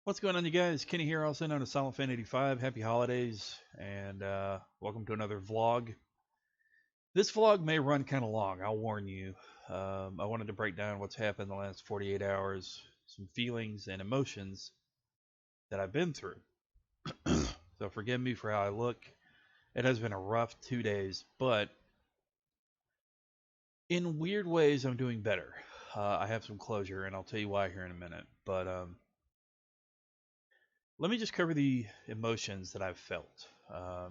What's going on, you guys? Kenny here, also known as Silent Fan 85. Happy holidays, and welcome to another vlog. This vlog may run kind of long, I'll warn you. I wanted to break down what's happened in the last 48 hours, some feelings and emotions that I've been through. So forgive me for how I look. It has been a rough 2 days, but in weird ways, I'm doing better. I have some closure, and I'll tell you why here in a minute. But let me just cover the emotions that I've felt.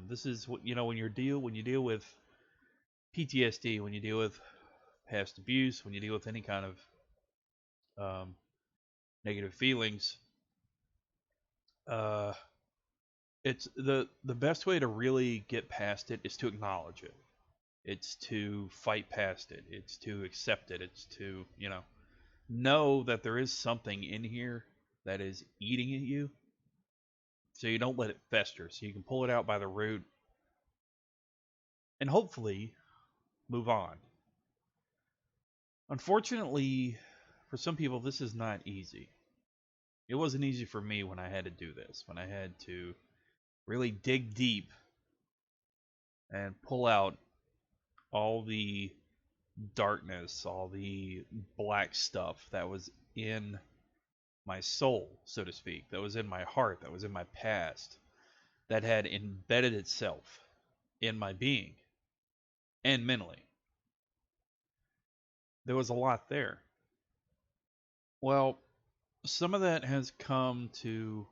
This is what when you deal with PTSD, when you deal with past abuse, when you deal with any kind of um, negative feelings. Uh, it's the best way to really get past it is to acknowledge it. It's to fight past it. It's to accept it. It's to know that there is something in here that is eating at you, so you don't let it fester. So you can pull it out by the root and hopefully move on. Unfortunately, for some people, this is not easy. It wasn't easy for me when I had to do this, when I had to really dig deep and pull out all the darkness, all the black stuff that was in my soul, so to speak, that was in my heart, that was in my past, that had embedded itself in my being and mentally. There was a lot there. Well, some of that has come to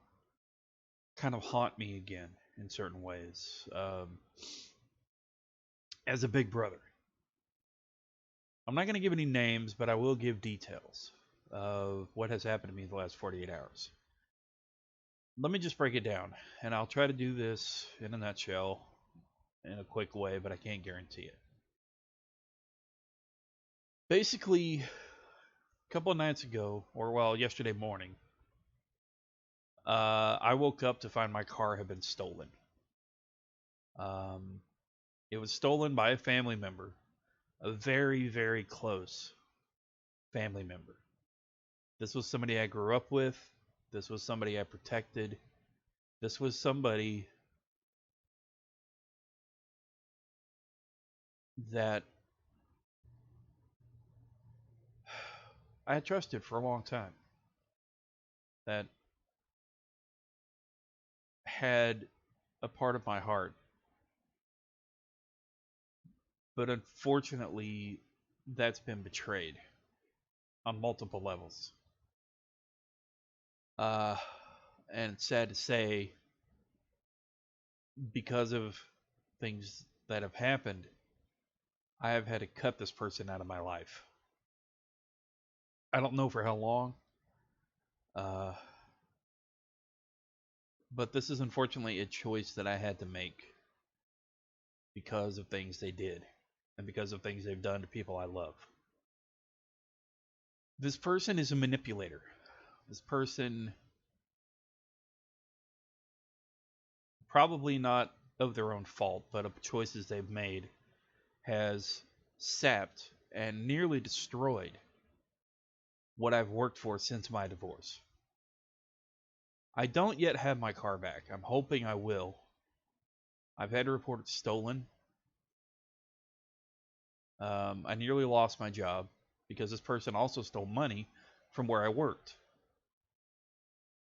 kind of haunt me again in certain ways. As a big brother, I'm not going to give any names, but I will give details of what has happened to me in the last 48 hours. Let me just break it down, and I'll try to do this in a nutshell, in a quick way, but I can't guarantee it. Basically, a couple of nights ago, or well, yesterday morning, I woke up to find my car had been stolen. Um, it was stolen by a family member, a very, very close family member. This was somebody I grew up with. This was somebody I protected. This was somebody that I had trusted for a long time, that had a part of my heart. But unfortunately, that's been betrayed on multiple levels. Uh, and it's sad to say, because of things that have happened, I have had to cut this person out of my life. I don't know for how long, uh, but this is unfortunately a choice that I had to make because of things they did and because of things they've done to people I love. This person is a manipulator. This person, probably not of their own fault, but of choices they've made, has sapped and nearly destroyed what I've worked for since my divorce. I don't yet have my car back. I'm hoping I will. I've had to report it stolen. I nearly lost my job because this person also stole money from where I worked.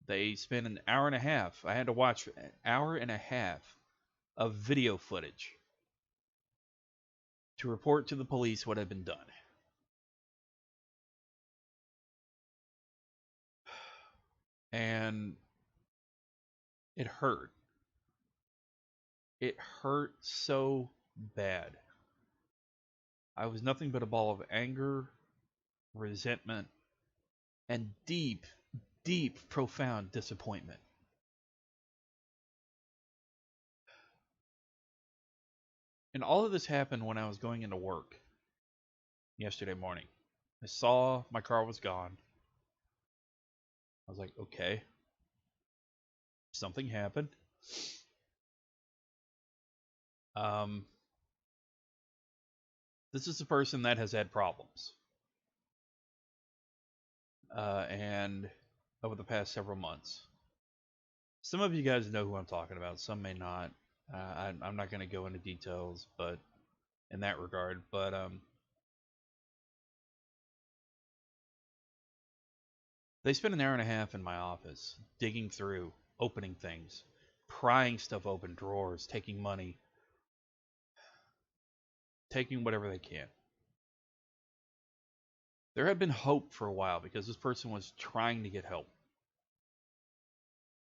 They spent an hour and a half. I had to watch an hour and a half of video footage to report to the police what had been done. And it hurt. It hurt so bad. I was nothing but a ball of anger, resentment, and deep, deep, profound disappointment. And all of this happened when I was going into work yesterday morning. I saw my car was gone. I was like, okay, something happened. Um, this is a person that has had problems. And over the past several months. Some of you guys know who I'm talking about. Some may not. I'm not going to go into details, but in that regard. But they spent an hour and a half in my office digging through, opening things, prying stuff open, drawers, taking money, taking whatever they can. There had been hope for a while because this person was trying to get help.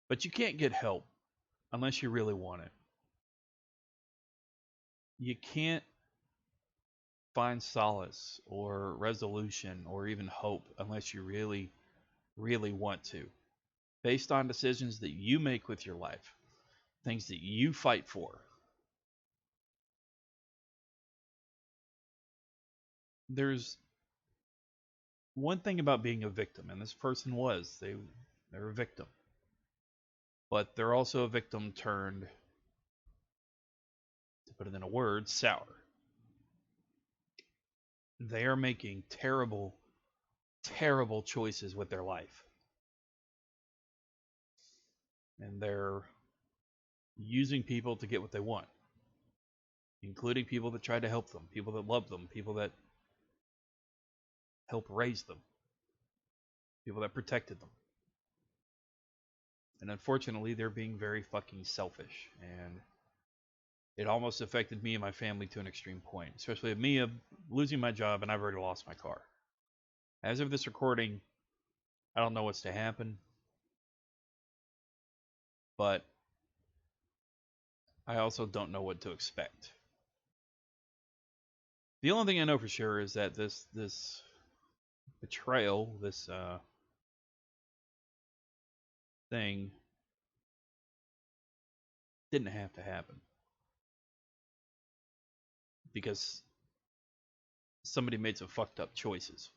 But you can't get help unless you really want it. You can't find solace or resolution or even hope unless you really, really want to. Based on decisions that you make with your life, things that you fight for. There's one thing about being a victim, and this person was. They're a victim. But they're also a victim turned, to put it in a word, sour. They are making terrible, terrible choices with their life. And they're using people to get what they want, including people that tried to help them, people that love them, people that helped raise them, people that protected them. And unfortunately, they're being very fucking selfish. And it almost affected me and my family to an extreme point, especially me of losing my job, and I've already lost my car. As of this recording, I don't know what's to happen, but I also don't know what to expect. The only thing I know for sure is that this betrayal, this thing, didn't have to happen because somebody made some fucked up choices.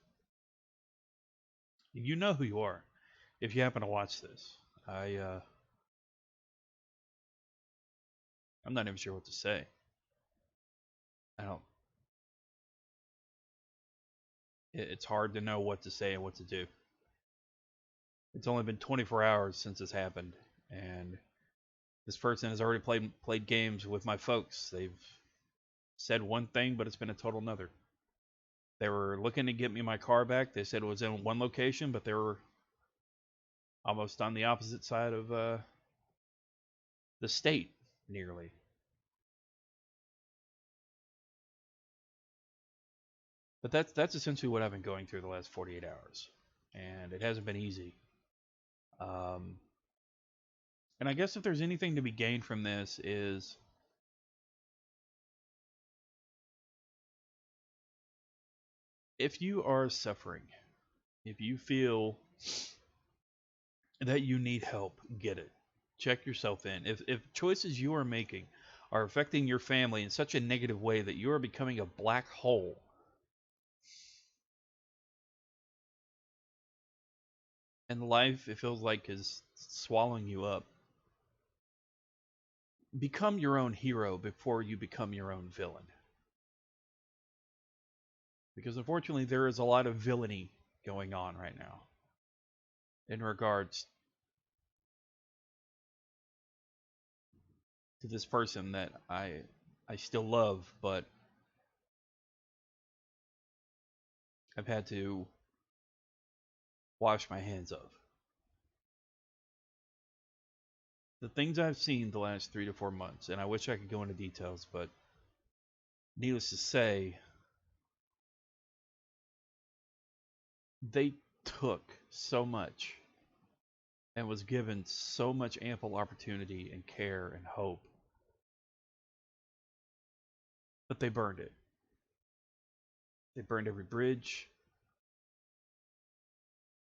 You know who you are if you happen to watch this. I'm not even sure what to say. I don't. It's hard to know what to say and what to do. It's only been 24 hours since this happened, and this person has already played games with my folks. They've said one thing, but it's been a total another. They were looking to get me my car back. They said it was in one location, but they were almost on the opposite side of the state, nearly. But that's essentially what I've been going through the last 48 hours, and it hasn't been easy. And I guess if there's anything to be gained from this is if you are suffering, if you feel that you need help, get it. Check yourself in. If choices you are making are affecting your family in such a negative way that you are becoming a black hole, and life, it feels like, is swallowing you up, become your own hero before you become your own villain. Because unfortunately, there is a lot of villainy going on right now in regards to this person that I still love, but I've had to wash my hands of. The things I've seen the last 3 to 4 months, and I wish I could go into details, but needless to say, they took so much and was given so much ample opportunity and care and hope, but they burned it. They burned every bridge.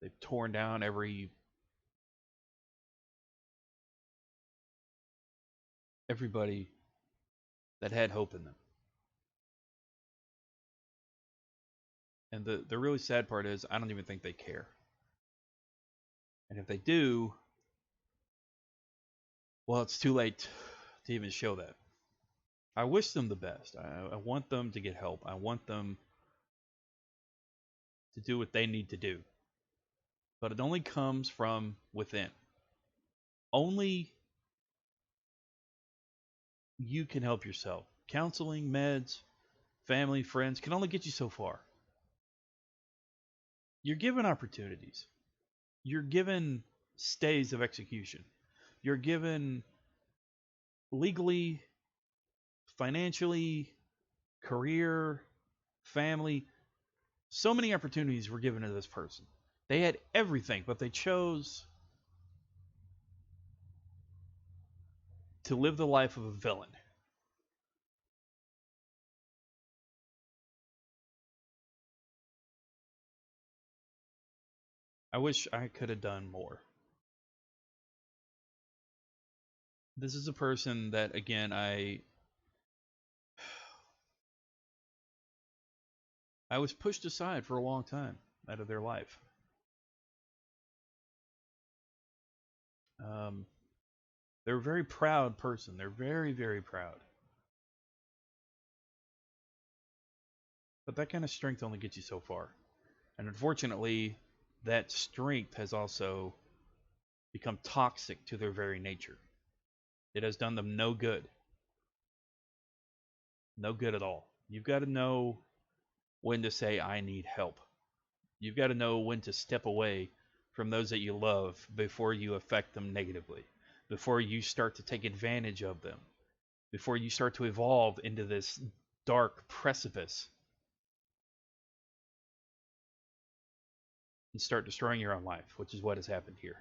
They've torn down everybody that had hope in them. And the really sad part is I don't even think they care. And if they do, well, it's too late to even show that. I wish them the best. I want them to get help. I want them to do what they need to do. But it only comes from within. Only you can help yourself. Counseling, meds, family, friends can only get you so far. You're given opportunities. You're given stays of execution. You're given legally, financially, career, family. So many opportunities were given to this person. They had everything, but they chose to live the life of a villain. I wish I could have done more. This is a person that, again, I was pushed aside for a long time out of their life. Um, they're a very proud person. They're very, very proud. But that kind of strength only gets you so far. And unfortunately, that strength has also become toxic to their very nature. It has done them no good. No good at all. You've got to know when to say, I need help. You've got to know when to step away from those that you love before you affect them negatively, before you start to take advantage of them, before you start to evolve into this dark precipice and start destroying your own life, which is what has happened here.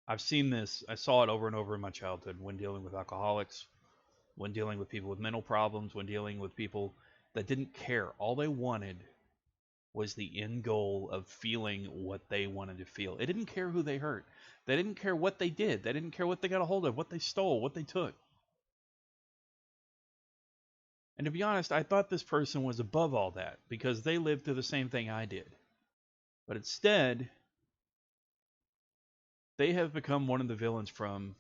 I've seen this, I saw it over and over in my childhood when dealing with alcoholics, when dealing with people with mental problems, when dealing with people that didn't care. All they wanted was the end goal of feeling what they wanted to feel. It didn't care who they hurt. They didn't care what they did. They didn't care what they got a hold of, what they stole, what they took. And to be honest, I thought this person was above all that because they lived through the same thing I did. But instead, they have become one of the villains from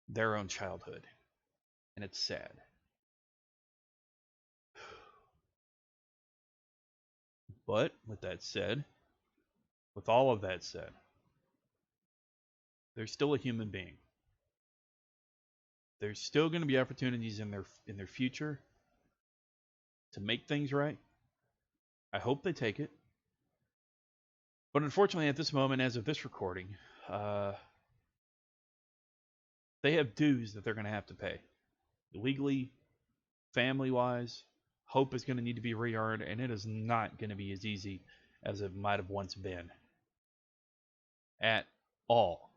their own childhood. And it's sad. But with that said, with all of that said, they're still a human being. There's still going to be opportunities in their future to make things right. I hope they take it. But unfortunately, at this moment, as of this recording, uh, they have dues that they're going to have to pay. Legally, family-wise, hope is going to need to be re-earned, and it is not going to be as easy as it might have once been. At all.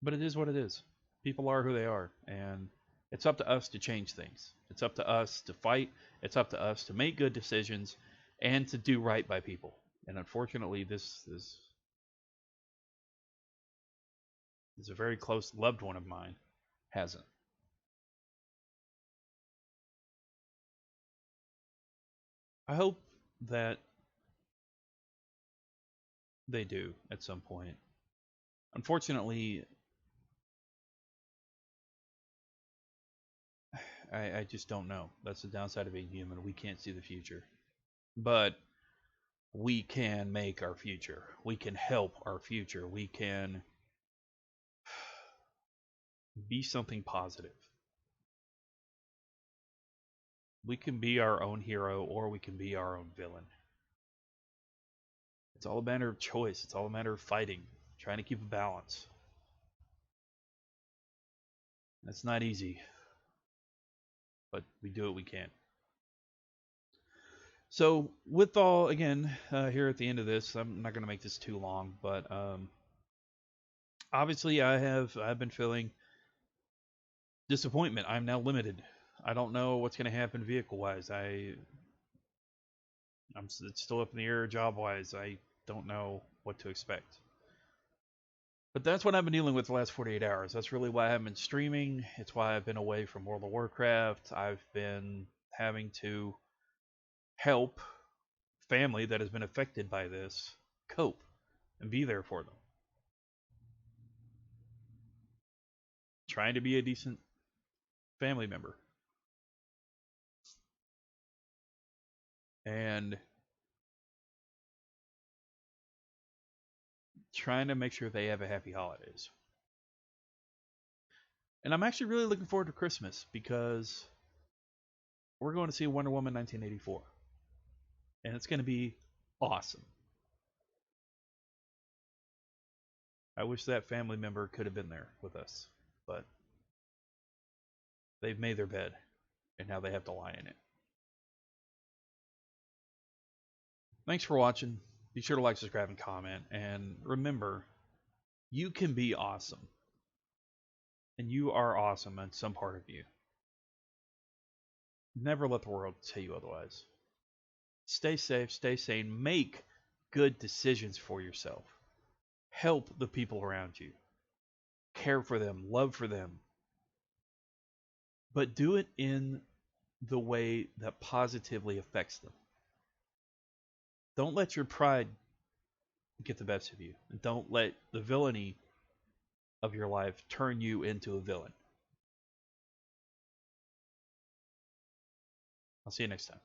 But it is what it is. People are who they are, and it's up to us to change things. It's up to us to fight. It's up to us to make good decisions and to do right by people. And unfortunately, this is a very close loved one of mine hasn't. I hope that they do at some point. Unfortunately, I just don't know. That's the downside of being human. We can't see the future. But we can make our future. We can help our future. We can be something positive. We can be our own hero or we can be our own villain. It's all a matter of choice. It's all a matter of fighting, trying to keep a balance. That's not easy, but we do what we can. So, with all, again, here at the end of this, I'm not going to make this too long, but obviously I've been feeling disappointment. I'm now limited. I don't know what's going to happen vehicle wise. It's still up in the air job wise. I don't know what to expect. But that's what I've been dealing with the last 48 hours. That's really why I haven't been streaming. It's why I've been away from World of Warcraft. I've been having to help family that has been affected by this cope and be there for them. Trying to be a decent family member. and trying to make sure they have a happy holidays. And I'm actually really looking forward to Christmas because we're going to see Wonder Woman 1984. And it's going to be awesome. I wish that family member could have been there with us, but they've made their bed and now they have to lie in it. Thanks for watching. Be sure to like, subscribe, and comment. And remember, you can be awesome. And you are awesome in some part of you. Never let the world tell you otherwise. Stay safe, stay sane, make good decisions for yourself. Help the people around you. Care for them, love for them. But do it in the way that positively affects them. Don't let your pride get the best of you. And don't let the villainy of your life turn you into a villain. I'll see you next time.